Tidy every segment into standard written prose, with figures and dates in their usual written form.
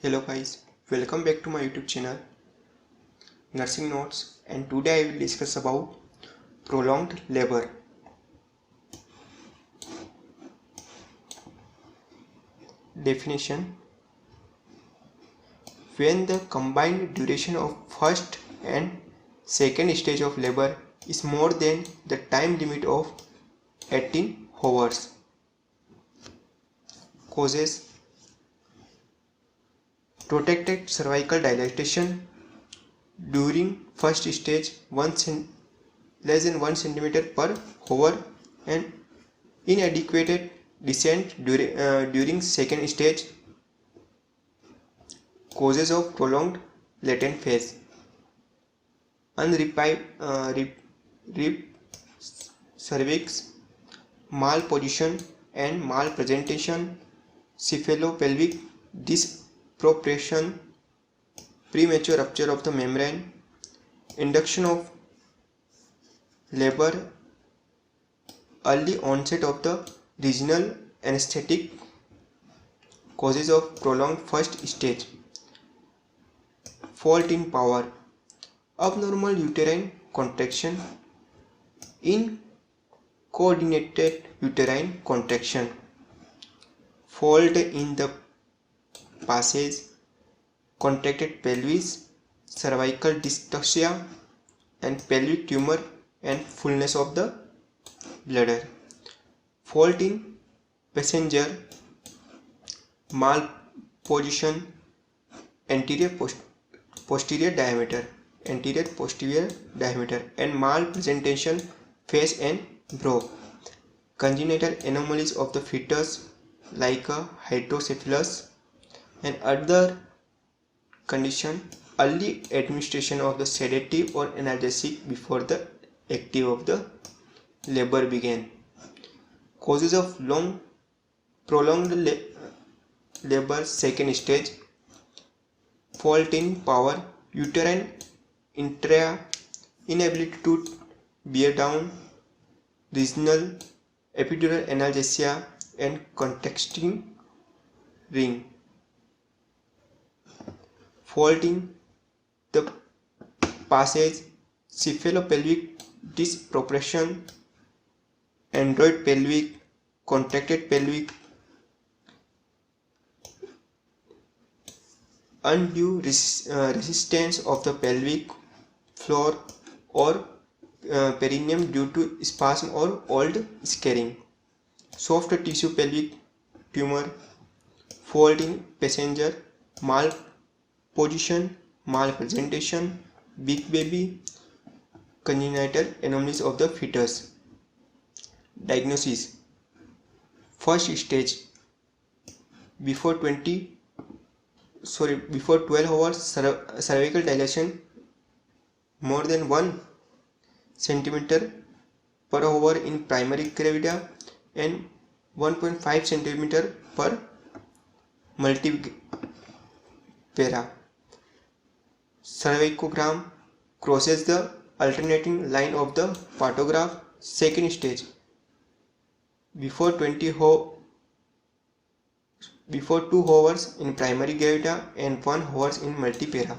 Hello guys, welcome back to my YouTube channel Nursing Notes, and today I will discuss about prolonged labor. Definition: when the combined duration of first and second stage of labor is more than the time limit of 18 hours. Causes: protracted cervical dilatation during first stage less than 1 centimeter per hour, and inadequate descent during second stage. Causes of prolonged latent phase: cervix malposition and malpresentation, cephalopelvic disproportion, premature rupture of the membrane, induction of labor, early onset of the regional anesthetic. Causes of prolonged first stage: fault in power, abnormal uterine contraction, incoordinated uterine contraction, fault in the passage, contracted pelvis, cervical dystocia, and pelvic tumor and fullness of the bladder. Fault in passenger, malposition, anterior posterior diameter, and malpresentation face and brow. Congenital anomalies of the fetus like a hydrocephalus and other condition, early administration of the sedative or analgesic before the active of the labor began. Causes of prolonged labor second stage: fault in power, uterine inability to bear down, regional epidural analgesia, and contexting ring. Fault in the passage, cephalopelvic disproportion, android pelvic, contracted pelvic, undue resistance of the pelvic floor or perineum due to spasm or old scarring, soft tissue pelvic tumor, fault in passenger, malposition, malpresentation, big baby, congenital anomalies of the fetus. Diagnosis: first stage, before 12 hours cervical dilation more than 1 centimeter per hour in primary gravida and 1.5 centimeter per multipara. Cervicogram crosses the alternating line of the pantograph. Second stage, before 2 hours in primary gravida and 1 hour in multipara.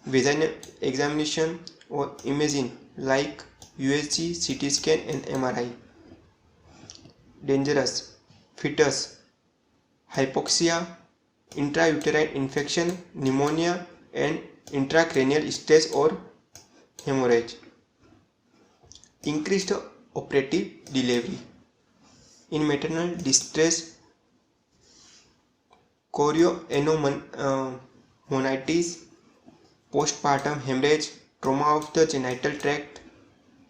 Vaginal examination or imaging like USG, CT scan, and MRI. Dangerous: fetus, hypoxia, intrauterine infection, pneumonia, and intracranial stress or hemorrhage. Increased operative delivery. In maternal distress, chorioamnionitis, postpartum hemorrhage, trauma of the genital tract,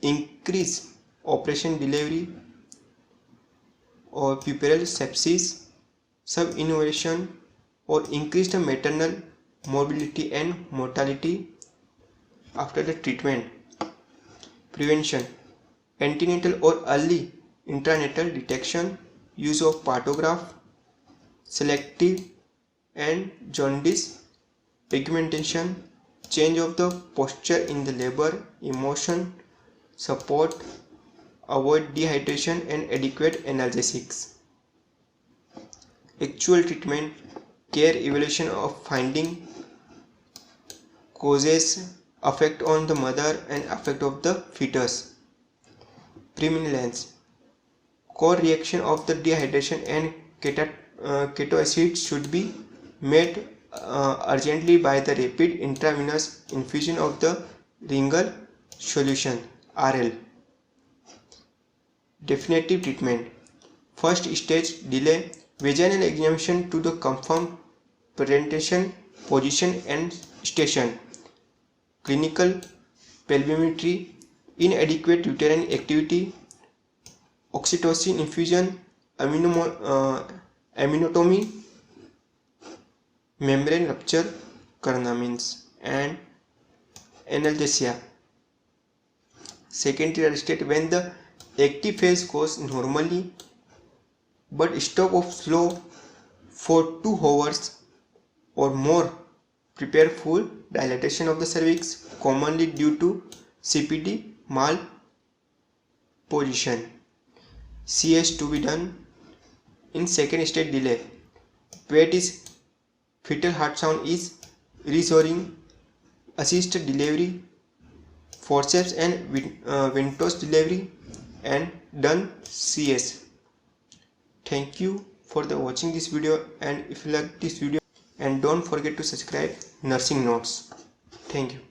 increased operation delivery or puerperal sepsis, subinnovation, or increased maternal morbidity and mortality after the treatment. Prevention: antenatal or early intranatal detection, use of pantograph, selective and jaundice, pigmentation, change of the posture in the labor, emotion, support, avoid dehydration, and adequate analgesics. Actual treatment: care evaluation of finding causes, effect on the mother and effect of the fetus. Preeminence, co-reaction of the dehydration and ketoacids should be made urgently by the rapid intravenous infusion of the Ringer's solution RL. Definitive treatment. First stage, delay vaginal examination to the confirm presentation, position and station. Clinical pelvimetry, inadequate uterine activity, oxytocin infusion, aminotomy, membrane rupture करना means, and analgesia. Second state, when the active phase goes normally but stop of flow for 2 hours or more, prepare full dilatation of the cervix, commonly due to CPD malposition. CS to be done in second state delay. PET is fetal heart sound is reassuring, assisted delivery, forceps and venous delivery, and done CS. Thank you for the watching this video, and if you like this video, and don't forget to subscribe Nursing Notes. Thank you.